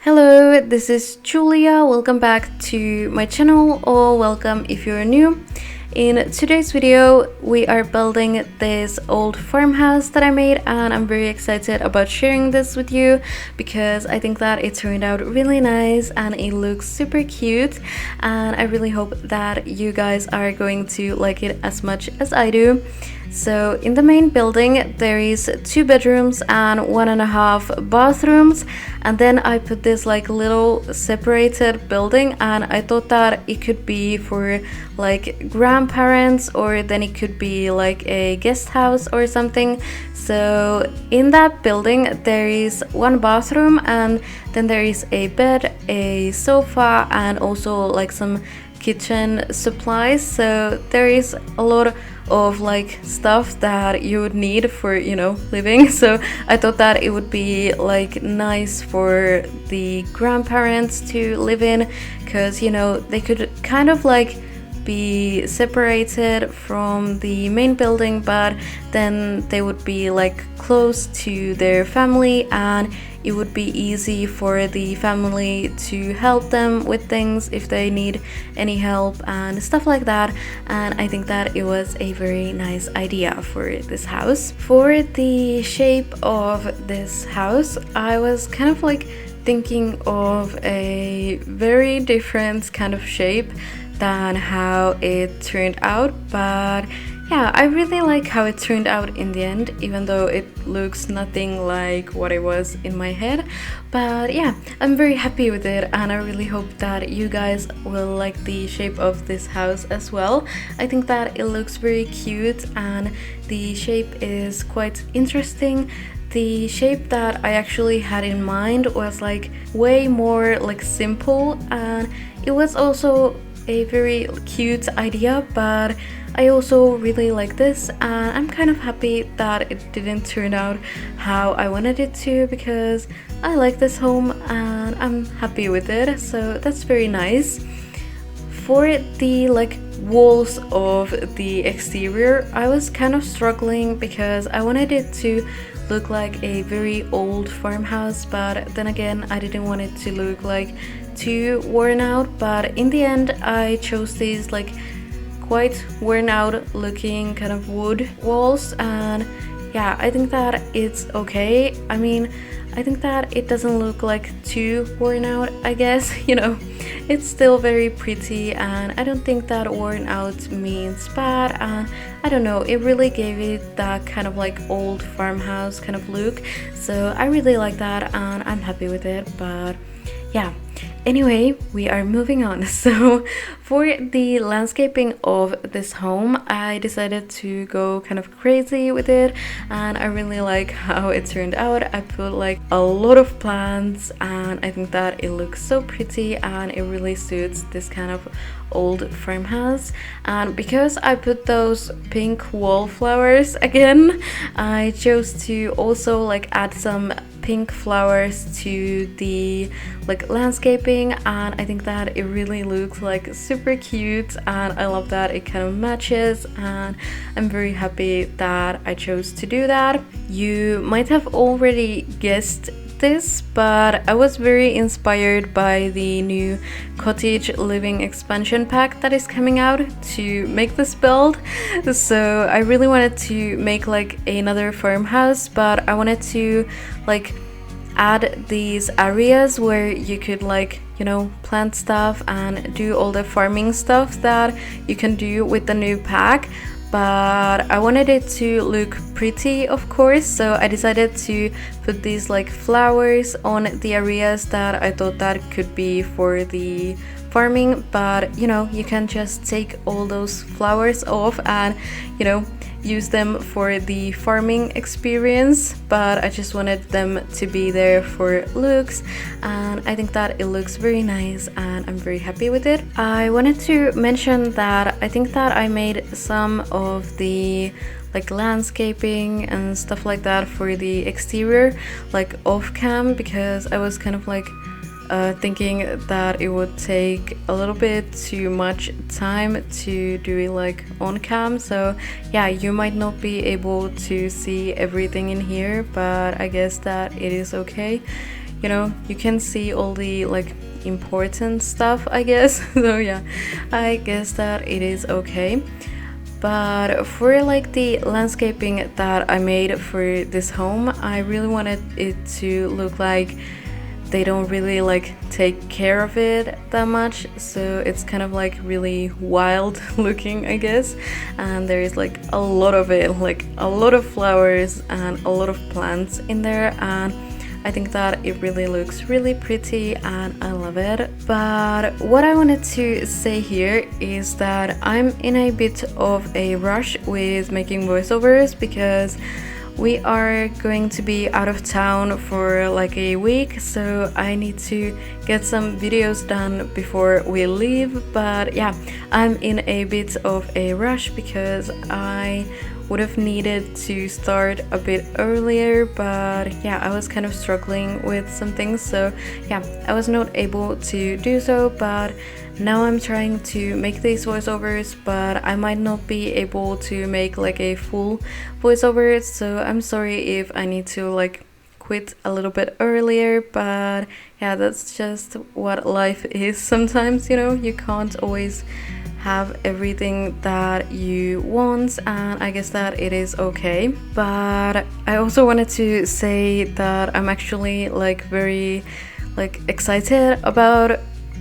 Hello, this is Julia. Welcome back to my channel, or welcome if you're new. In today's video, we are building this old farmhouse that I made, and I'm very excited about sharing this with you because I think that it turned out really nice and it looks super cute, and I really hope that you guys are going to like it as much as I do. So in the main building there is 2 bedrooms and 1.5 bathrooms, and then I put this like little separated building, and I thought that it could be for like grandparents, or then it could be like a guest house or something. So in that building there is 1 bathroom, and then there is a bed, a sofa, and also like some kitchen supplies. So there is a lot of like stuff that you would need for living. So I thought that it would be like nice for the grandparents to live in, because they could kind of like be separated from the main building, but then they would be like close to their family, and it would be easy for the family to help them with things if they need any help and stuff like that. And I think that it was a very nice idea for this house. For the shape of this house, I was kind of like thinking of a very different kind of shape than how it turned out, but yeah, I really like how it turned out in the end, even though it looks nothing like what it was in my head. But yeah, I'm very happy with it, and I really hope that you guys will like the shape of this house as well. I think that it looks very cute and the shape is quite interesting. The shape that I actually had in mind was like way more like simple, and it was also a very cute idea, but I also really like this, and I'm kind of happy that it didn't turn out how I wanted it to, because I like this home and I'm happy with it. So that's very nice. For the like walls of the exterior, I was kind of struggling because I wanted it to look like a very old farmhouse, but then again I didn't want it to look like too worn out. But in the end I chose these like quite worn out looking kind of wood walls, and yeah, I think that it's okay. I mean, I think that it doesn't look like too worn out, I guess. It's still very pretty, and I don't think that worn out means bad, and I don't know, it really gave it that kind of like old farmhouse kind of look. So I really like that and I'm happy with it. But yeah, anyway, we are moving on. So for the landscaping of this home, I decided to go kind of crazy with it, and I really like how it turned out. I put like a lot of plants, and I think that it looks so pretty and it really suits this kind of old farmhouse. And because I put those pink wallflowers again, I chose to also like add some pink flowers to the like landscaping, and I think that it really looks like super cute, and I love that it kind of matches, and I'm very happy that I chose to do that. You might have already guessed this, but I was very inspired by the new cottage living expansion pack that is coming out to make this build. So I really wanted to make like another farmhouse, but I wanted to like add these areas where you could like plant stuff and do all the farming stuff that you can do with the new pack. But I wanted it to look pretty, of course, so I decided to put these like flowers on the areas that I thought that could be for the farming. But you can just take all those flowers off and use them for the farming experience, but I just wanted them to be there for looks, and I think that it looks very nice and I'm very happy with it. I wanted to mention that I think that I made some of the like landscaping and stuff like that for the exterior like off cam, because I was kind of like thinking that it would take a little bit too much time to do it like on cam. So yeah, you might not be able to see everything in here, but I guess that it is okay. you know, you can see all the like important stuff, I guess. So yeah, I guess that it is okay. But for like the landscaping that I made for this home, I really wanted it to look like they don't really like take care of it that much, so it's kind of like really wild looking, I guess. And there is like a lot of it, like a lot of flowers and a lot of plants in there, and I think that it really looks really pretty and I love it. But what I wanted to say here is that I'm in a bit of a rush with making voiceovers because we are going to be out of town for like a week, so I need to get some videos done before we leave. But yeah, I'm in a bit of a rush because I would have needed to start a bit earlier, but yeah, I was kind of struggling with some things, so yeah, I was not able to do so. But now I'm trying to make these voiceovers, but I might not be able to make like a full voiceover, so I'm sorry if I need to like quit a little bit earlier. But yeah, that's just what life is sometimes, you know, you can't always have everything that you want, and I guess that it is okay. But I also wanted to say that I'm actually like very like excited about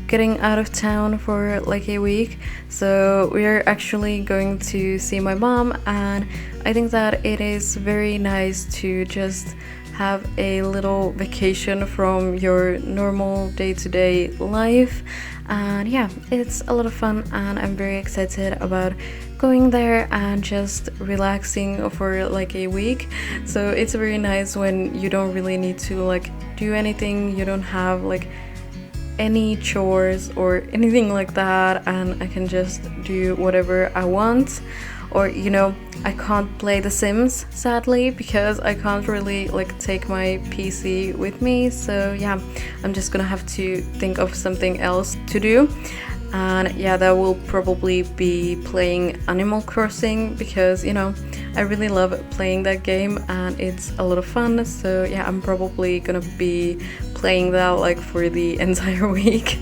getting out of town for like a week. So we're actually going to see my mom, and I think that it is very nice to just have a little vacation from your normal day-to-day life. And yeah, it's a lot of fun, and I'm very excited about going there and just relaxing for like a week. So it's very nice when you don't really need to like do anything, you don't have like any chores or anything like that, and I can just do whatever I want. Or, you know, I can't play The Sims, sadly, because I can't really like take my PC with me. So yeah, I'm just gonna have to think of something else to do. And yeah, that will probably be playing Animal Crossing, because, you know, I really love playing that game and it's a lot of fun. So yeah, I'm probably gonna be playing that like for the entire week.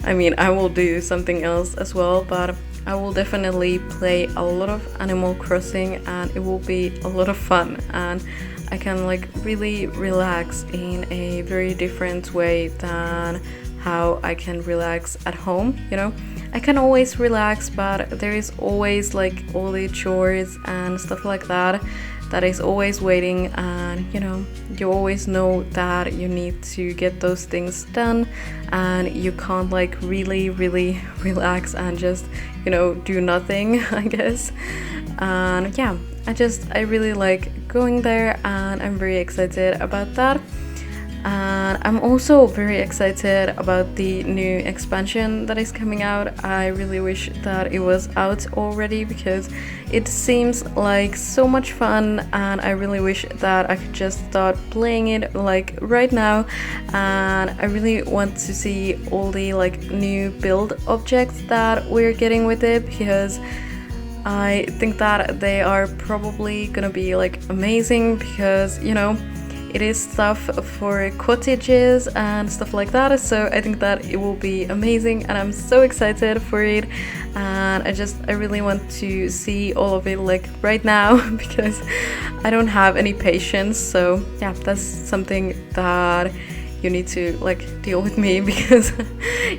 I mean, I will do something else as well, but I will definitely play a lot of Animal Crossing, and it will be a lot of fun, and I can like really relax in a very different way than how I can relax at home, you know. I can always relax, but there is always like all the chores and stuff like that that is always waiting, and you know, you always know that you need to get those things done, and you can't like really relax and just, you know, do nothing, I guess. And yeah, I really like going there, and I'm very excited about that. And I'm also very excited about the new expansion that is coming out. I really wish that it was out already because it seems like so much fun, and I really wish that I could just start playing it like right now. And I really want to see all the like new build objects that we're getting with it, because I think that they are probably gonna be like amazing, because, you know, it is stuff for cottages and stuff like that. So I think that it will be amazing, and I'm so excited for it. And I really want to see all of it like right now because I don't have any patience. So yeah, that's something that you need to like deal with me, because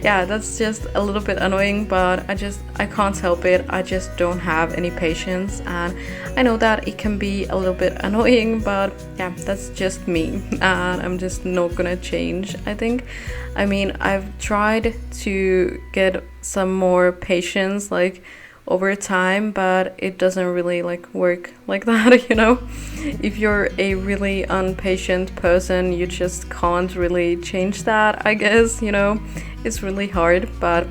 yeah, that's just a little bit annoying, but I can't help it. I just don't have any patience, and I know that it can be a little bit annoying, but yeah, that's just me, and I'm just not gonna change, I think. I mean, I've tried to get some more patience like over time, but it doesn't really like work like that, you know. If you're a really impatient person, you just can't really change that, I guess, you know. It's really hard. But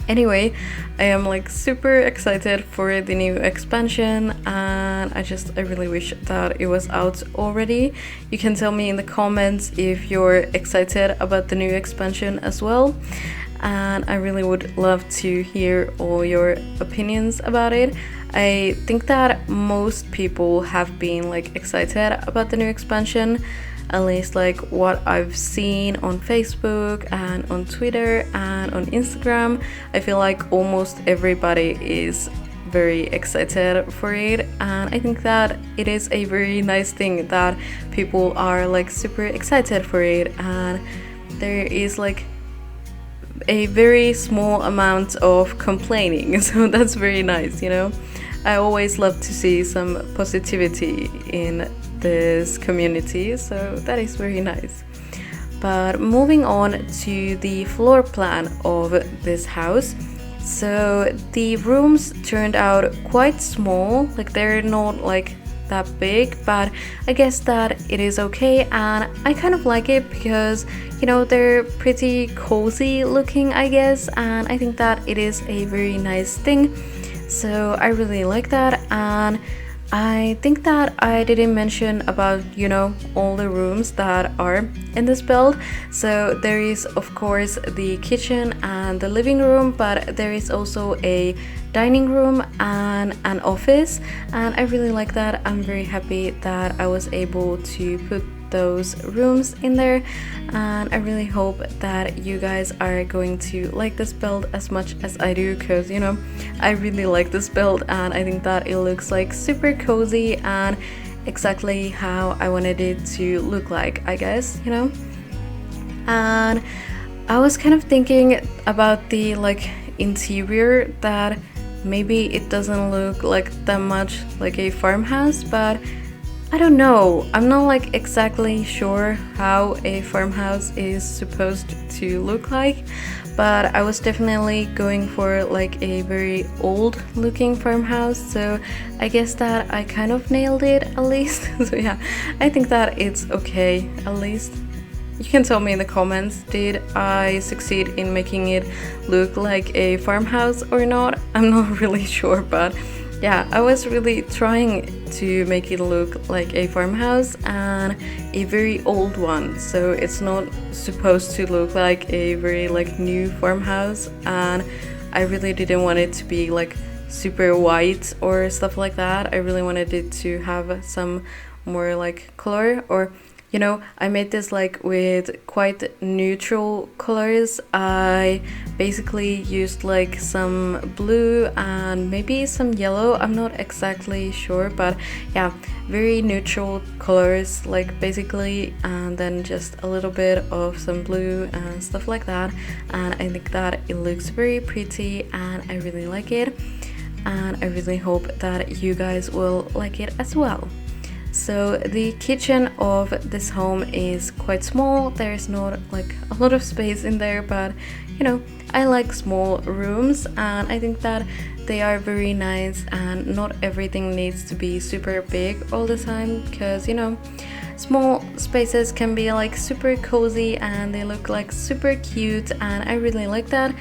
anyway, I am like super excited for the new expansion, and I really wish that it was out already. You can tell me in the comments if you're excited about the new expansion as well, and I really would love to hear all your opinions about it. I think that most people have been like excited about the new expansion. at least like what I've seen on Facebook and on Twitter and on Instagram, I feel like almost everybody is very excited for it, and I think that it is a very nice thing that people are like super excited for it, and there is like a very small amount of complaining, so that's very nice, you know. I always love to see some positivity in this community, so that is very nice. But moving on to the floor plan of this house. So the rooms turned out quite small, like they're not like that big, but I guess that it is okay, and I kind of like it because, you know, they're pretty cozy looking, I guess, and I think that it is a very nice thing. So I really like that, and I think that I didn't mention about, you know, all the rooms that are in this build. So there is of course the kitchen and the living room, but there is also a dining room and an office, and I really like that. I'm very happy that I was able to put those rooms in there, and I really hope that you guys are going to like this build as much as I do, because, you know, I really like this build and I think that it looks like super cozy and exactly how I wanted it to look like, I guess, you know. And I was kind of thinking about the like interior, that maybe it doesn't look like that much like a farmhouse, but I don't know. I'm not like exactly sure how a farmhouse is supposed to look like, but I was definitely going for like a very old looking farmhouse, so I guess that I kind of nailed it at least. So yeah, I think that it's okay at least. You can tell me in the comments, did I succeed in making it look like a farmhouse or not? I'm not really sure, but yeah, I was really trying to make it look like a farmhouse, and a very old one, so it's not supposed to look like a very like new farmhouse, and I really didn't want it to be like super white or stuff like that. I really wanted it to have some more like color, or, you know, I made this like with quite neutral colors. I basically used like some blue and maybe some yellow, I'm not exactly sure, but yeah, very neutral colors like basically, and then just a little bit of some blue and stuff like that, and I think that it looks very pretty and I really like it, and I really hope that you guys will like it as well. So the kitchen of this home is quite small. There's not like a lot of space in there, but, you know, I like small rooms and I think that they are very nice, and not everything needs to be super big all the time, because, you know, small spaces can be like super cozy and they look like super cute, and I really like that.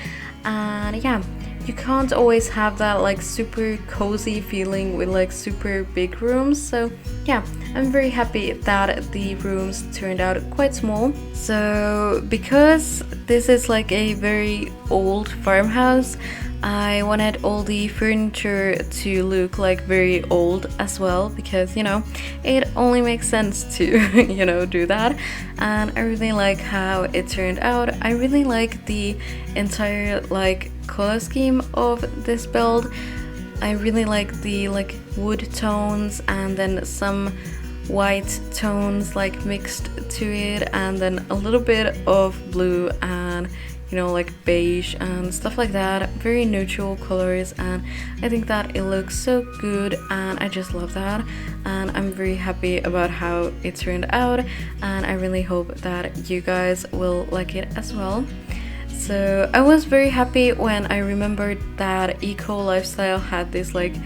And yeah, you can't always have that like super cozy feeling with like super big rooms, so yeah, I'm very happy that the rooms turned out quite small. So because this is like a very old farmhouse, I wanted all the furniture to look like very old as well, because, you know, it only makes sense to you know, do that, and I really like how it turned out. I really like the entire like color scheme of this build. I really like the like wood tones and then some white tones like mixed to it, and then a little bit of blue and, you know, like beige and stuff like that. Very neutral colors, and I think that it looks so good and I just love that, and I'm very happy about how it turned out, and I really hope that you guys will like it as well. So I was very happy when I remembered that Eco Lifestyle had this like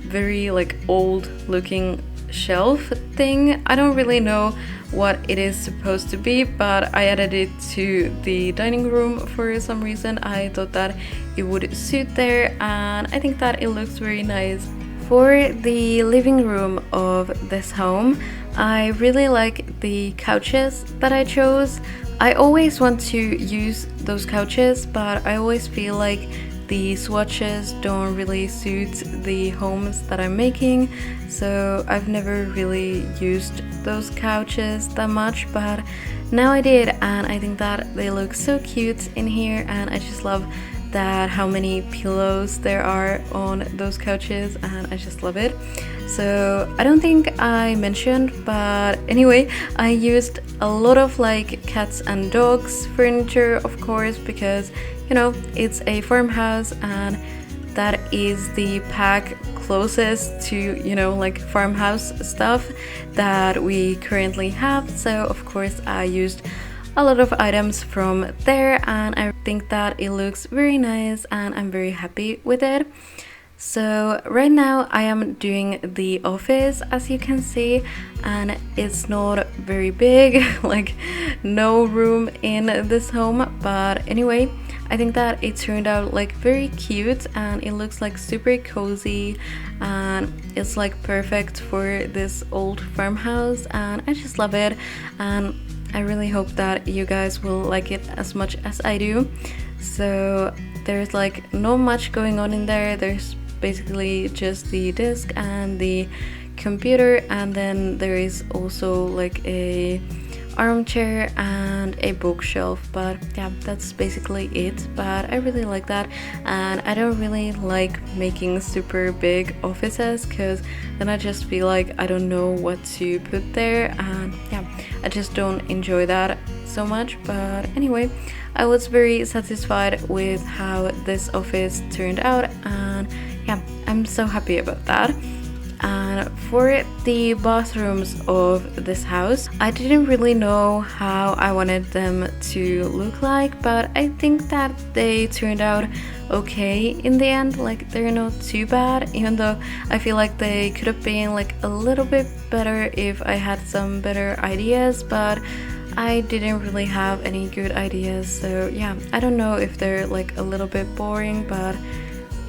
very like old looking shelf thing. I don't really know what it is supposed to be, but I added it to the dining room for some reason. I thought that it would suit there, and I think that it looks very nice. For the living room of this home, I really like the couches that I chose. I always want to use those couches, but I always feel like the swatches don't really suit the homes that I'm making, so I've never really used those couches that much, but now I did, and I think that they look so cute in here, and I just love that how many pillows there are on those couches, and I just love it. So I don't think I mentioned, but anyway, I used a lot of like cats and dogs furniture, of course, because you know it's a farmhouse and that is the pack closest to, you know, like farmhouse stuff that we currently have. So of course I used a lot of items from there, and I think that it looks very nice and I'm very happy with it. So right now I am doing the office, as you can see, and it's not very big, like no room in this home, but anyway, I think that it turned out like very cute and it looks like super cozy and it's like perfect for this old farmhouse, and I just love it, and I really hope that you guys will like it as much as I do. So there's like not much going on in there. There's basically just the desk and the computer, and then there is also like a armchair and a bookshelf, but yeah, that's basically it. But I really like that, and I don't really like making super big offices because then I just feel like I don't know what to put there, and yeah, I just don't enjoy that so much. But anyway, I was very satisfied with how this office turned out, and yeah, I'm so happy about that. And for the bathrooms of this house, I didn't really know how I wanted them to look like, but I think that they turned out okay in the end. Like, they're not too bad, even though I feel like they could have been like a little bit better if I had some better ideas, but I didn't really have any good ideas. So yeah, I don't know if they're like a little bit boring, but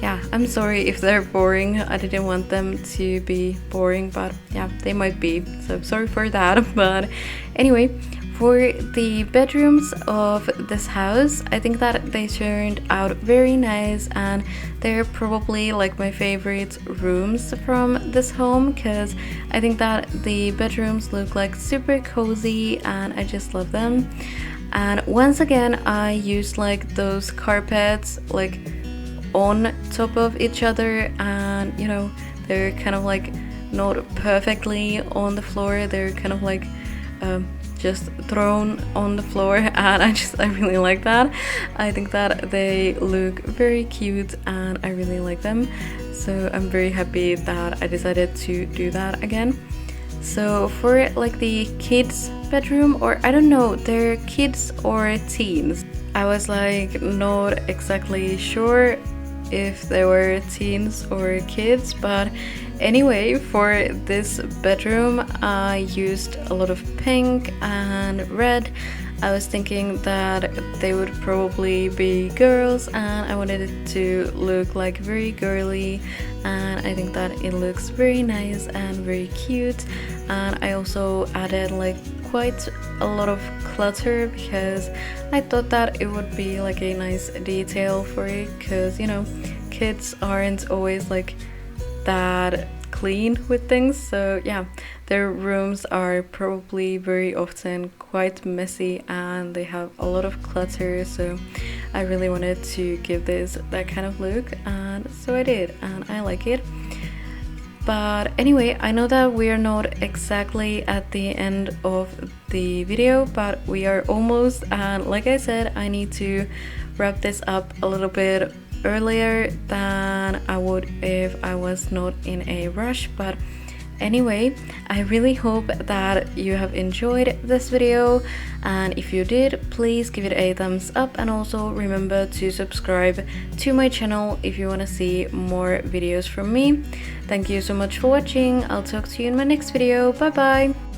yeah, I'm sorry if they're boring. I didn't want them to be boring, but yeah, they might be. So sorry for that. But anyway, for the bedrooms of this house, I think that they turned out very nice, and they're probably like my favorite rooms from this home because I think that the bedrooms look like super cozy and I just love them. And once again, I used like those carpets like on top of each other, and you know, they're kind of like not perfectly on the floor, they're kind of like just thrown on the floor, and I really like that. I think that they look very cute and I really like them, so I'm very happy that I decided to do that again. So for like the kids bedroom, or I don't know, they're kids or teens, I was like not exactly sure if they were teens or kids, but anyway, for this bedroom I used a lot of pink and red. I was thinking that they would probably be girls and I wanted it to look like very girly, and I think that it looks very nice and very cute. And I also added like quite a lot of clutter because I thought that it would be like a nice detail for it, because you know, kids aren't always like that clean with things. So yeah, their rooms are probably very often quite messy and they have a lot of clutter, so I really wanted to give this that kind of look, and so I did, and I like it. But anyway, I know that we are not exactly at the end of the video, but we are almost, and like I said, I need to wrap this up a little bit earlier than I would if I was not in a rush. But anyway, I really hope that you have enjoyed this video, and if you did, please give it a thumbs up, and also remember to subscribe to my channel if you want to see more videos from me. Thank you so much for watching. I'll talk to you in my next video. Bye bye.